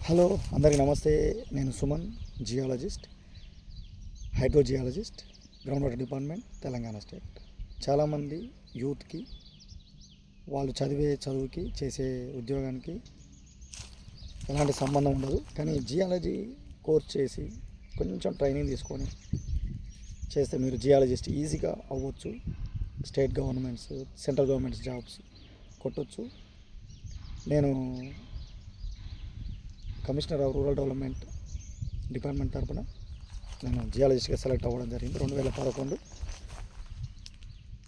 Hello, అందరికీ నమస్తే. నేను Suman, geologist, hydrogeologist, ground water department, Telangana state. చాలామంది యూత్కి వాళ్ళు చదివే చదువుకి చేసే ఉద్యోగానికి ఎలాంటి సంబంధం ఉండదు. కానీ జియాలజీ కోర్స్ చేసి కొంచెం ట్రైనింగ్ తీసుకొని చేస్తే మీరు జియాలజిస్ట్ ఈజీగా అవ్వచ్చు. State governments, central governments jobs కొట్టొచ్చు. నేను commissioner of rural development department తరఫున నేను జియాలజిస్ట్గా సెలెక్ట్ అవ్వడం జరిగింది 2011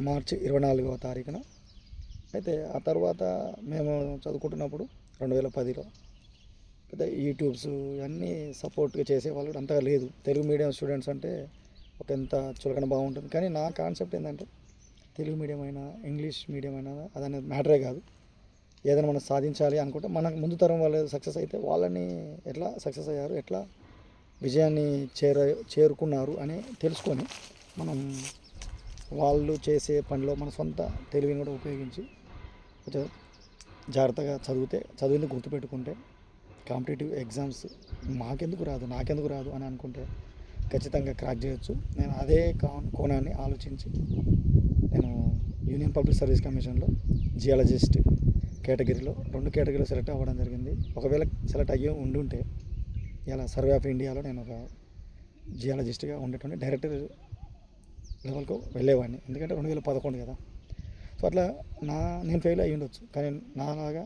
మార్చి 24వ తారీఖున. అయితే ఆ తర్వాత మేము చదువుకుంటున్నప్పుడు 2010లో పెద్ద యూట్యూబ్స్ ఇవన్నీ సపోర్ట్గా చేసేవాళ్ళు అంతగా లేదు. తెలుగు మీడియం స్టూడెంట్స్ అంటే ఒక ఎంత చులకన బాగుంటుంది. కానీ నా కాన్సెప్ట్ ఏంటంటే తెలుగు మీడియం అయినా ఇంగ్లీష్ మీడియం అయినా అదనేది మ్యాటరే కాదు. ఏదైనా మనం సాధించాలి అనుకుంటే మనకు ముందు తరం వాళ్ళు సక్సెస్ అయితే వాళ్ళని ఎట్లా సక్సెస్ అయ్యారు, ఎట్లా విజయాన్ని చేరుకున్నారు అని తెలుసుకొని మనం వాళ్ళు చేసే పనిలో మన సొంత తెలివిని కూడా ఉపయోగించి కొంచెం జాగ్రత్తగా చదివింది గుర్తుపెట్టుకుంటే కాంపిటేటివ్ ఎగ్జామ్స్ నాకెందుకు రాదు అని అనుకుంటే ఖచ్చితంగా క్రాక్ చేయొచ్చు. నేను అదే కోణాన్ని ఆలోచించి నేను యూనియన్ పబ్లిక్ సర్వీస్ కమిషన్లో జియాలజిస్ట్ కేటగిరీలో 2 కేటగిరీలో సెలెక్ట్ అవ్వడం జరిగింది. ఒకవేళ సెలెక్ట్ అయ్యి ఉండుంటే ఇలా సర్వే ఆఫ్ ఇండియాలో నేను ఒక జియాలజిస్ట్గా ఉండేటువంటి డైరెక్టర్ లెవెల్కు వెళ్ళేవాడిని. ఎందుకంటే 2011 కదా. సో అట్లా నేను ఫెయిల్ అయ్యి ఉండొచ్చు. కానీ నాలాగా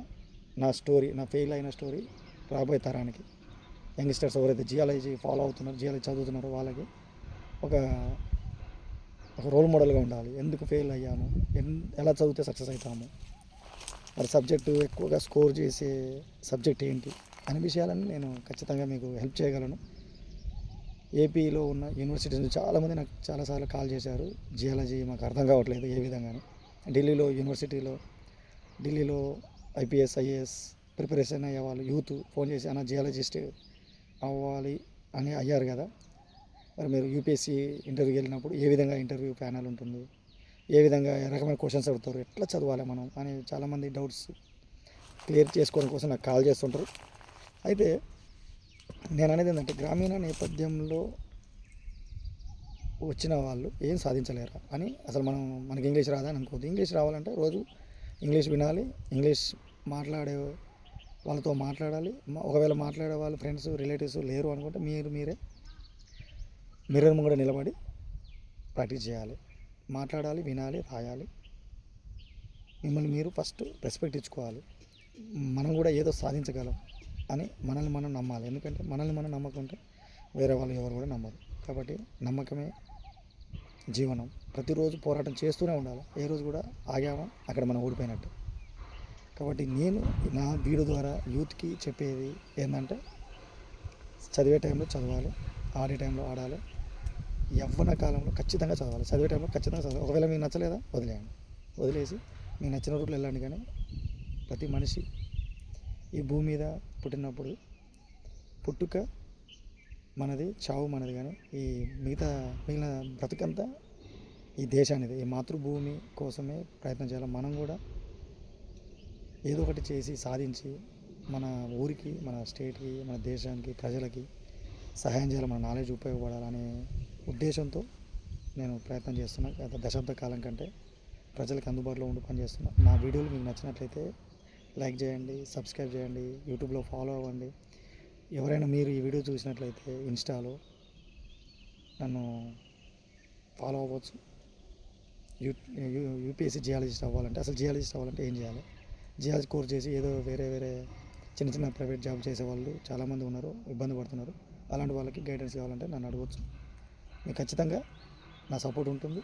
నా ఫెయిల్ అయిన స్టోరీ రాబోయే తరానికి యంగ్స్టర్స్ ఎవరైతే జియాలజీ ఫాలో అవుతున్నారో, జియాలజీ చదువుతున్నారో వాళ్ళకి ఒక రోల్ మోడల్గా ఉండాలి. ఎందుకు ఫెయిల్ అయ్యాము, ఎలా చదివితే సక్సెస్ అవుతాము, మరి సబ్జెక్టు ఎక్కువగా స్కోర్ చేసే సబ్జెక్ట్ ఏంటి అనే విషయాలను నేను ఖచ్చితంగా మీకు హెల్ప్ చేయగలను. ఏపీలో ఉన్న యూనివర్సిటీస్ చాలామంది నాకు చాలాసార్లు కాల్ చేశారు. జియాలజీ మాకు అర్థం కావట్లేదు ఏ విధంగానూ. ఢిల్లీలో ఐపీఎస్ ఐఏఎస్ ప్రిపరేషన్ అయ్యే వాళ్ళు యూత్ ఫోన్ చేసి అన్న జియాలజిస్ట్ అవ్వాలి అని అయ్యారు కదా, మరి మీరు యూపీఎస్సీ ఇంటర్వ్యూకి వెళ్ళినప్పుడు ఏ విధంగా ఇంటర్వ్యూ ప్యానల్ ఉంటుంది, ఏ విధంగా ఏ రకమైన క్వశ్చన్స్ అడుగుతారు, ఎట్లా చదవాలి మనం అని చాలామంది డౌట్స్ క్లియర్ చేసుకోవడం కోసం నాకు కాల్ చేస్తుంటారు. అయితే నేను అనేది ఏంటంటే గ్రామీణ నేపథ్యంలో వచ్చిన వాళ్ళు ఏం సాధించలేరా అని. అసలు మనకి ఇంగ్లీష్ రాదా అని అనుకోవద్దు. ఇంగ్లీష్ రావాలంటే రోజు ఇంగ్లీష్ వినాలి, ఇంగ్లీష్ మాట్లాడే వాళ్ళతో మాట్లాడాలి. ఒకవేళ మాట్లాడే వాళ్ళు ఫ్రెండ్స్ రిలేటివ్స్ లేరు అనుకుంటే మీరే మిర్రర్ ముంగడ నిలబడి ప్రాక్టీస్ చేయాలి. మాట్లాడాలి, వినాలి, రాయాలి. మిమ్మల్ని మీరు ఫస్ట్ రెస్పెక్ట్ ఇచ్చుకోవాలి. మనం కూడా ఏదో సాధించగలం అని మనల్ని మనం నమ్మాలి. ఎందుకంటే మనల్ని మనం నమ్మకుంటే వేరే వాళ్ళు ఎవరు కూడా నమ్మరు. కాబట్టి నమ్మకమే జీవనం. ప్రతిరోజు పోరాటం చేస్తూనే ఉండాలి. ఏ రోజు కూడా ఆగామా అక్కడ మనం ఓడిపోయినట్టు. కాబట్టి నేను నా వీడియో ద్వారా యూత్కి చెప్పేది ఏంటంటే చదివే టైంలో చదవాలి, ఆడే టైంలో ఆడాలి, యవ్వన కాలంలో ఖచ్చితంగా చదవాలి, చదివే టైంలో ఖచ్చితంగా చదవాలి. ఒకవేళ మీకు నచ్చలేదా వదిలేసి మీకు నచ్చిన రూట్లో వెళ్ళండి. కానీ ప్రతి మనిషి ఈ భూమి మీద పుట్టినప్పుడు పుట్టుక మనది, చావు మనది. కానీ ఈ మిగిలిన బ్రతుకంతా ఈ దేశానిది, ఈ మాతృభూమి కోసమే ప్రయత్నం చేయాలి. మనం కూడా ఏదో ఒకటి చేసి సాధించి మన ఊరికి, మన స్టేట్కి, మన దేశానికి, ప్రజలకి సహాయం చేయాలి. మన నాలెడ్జ్ ఉపయోగపడాలనే ఉద్దేశంతో నేను ప్రయత్నం చేస్తున్నా. గత దశాబ్ద కాలం కంటే ప్రజలకు అందుబాటులో ఉండి పనిచేస్తున్నా. నా వీడియోలు మీకు నచ్చినట్లయితే లైక్ చేయండి, సబ్స్క్రైబ్ చేయండి, యూట్యూబ్లో ఫాలో అవ్వండి. ఎవరైనా మీరు ఈ వీడియో చూసినట్లయితే ఇన్స్టాలో నన్ను ఫాలో అవ్వచ్చు. యూపీఎస్సీ జియాలజిస్ట్ అవ్వాలంటే, అసలు జియాలజిస్ట్ అవ్వాలంటే ఏం చేయాలి, జియాలజీ కోర్స్ చేసి ఏదో వేరే చిన్న ప్రైవేట్ జాబ్ చేసే వాళ్ళు చాలామంది ఉన్నారు, ఇబ్బంది పడుతున్నారు. అలాంటి వాళ్ళకి గైడెన్స్ కావాలంటే నన్ను అడగవచ్చు. మీకు ఖచ్చితంగా నా సపోర్ట్ ఉంటుంది.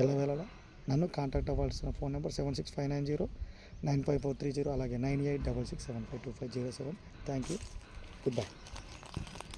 ఎల్లవేళలా నన్ను కాంటాక్ట్ అవ్వాల్సిన ఫోన్ నెంబర్ 7659095430, అలాగే 9866752507. Thank you. Good bye.